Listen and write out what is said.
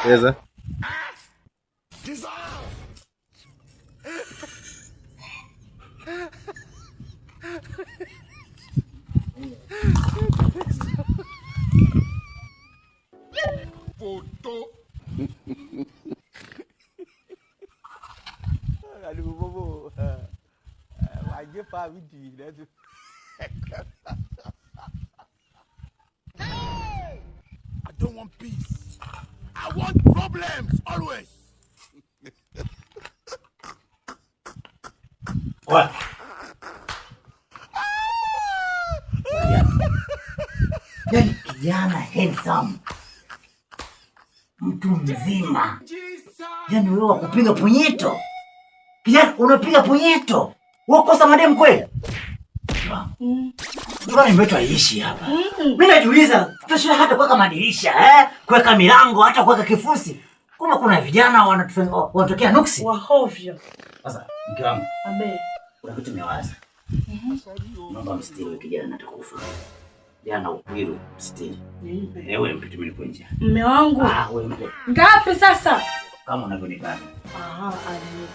Cheza. Foto. Aduh bobo. Wajib Pak Widi dah tu. I don't want peace. I want problems always. What? Yaani kijana handsome, mtu mzima, yaani wewe wakupiga punyeto? Kijana unapiga punyeto? Wewe kosa madem kweli? Ndio nimeitwa aishi hapa. Mimi najiuliza tutashinda hata kuweka madirisha, kuweka milango, hata kuweka kifusi. Kumbe kuna vijana wanatokea nuksi. Wahovyo. Sasa mke wangu. Abe. Kuna kitu nimewaza. Naomba mstiri kijana atakufa. Jana Upwiru mstiri. Wewe mpite mimi kwa nje. Mume wangu. Wewe mpe. Ngapi sasa? Kama unavyonitaka. Ali.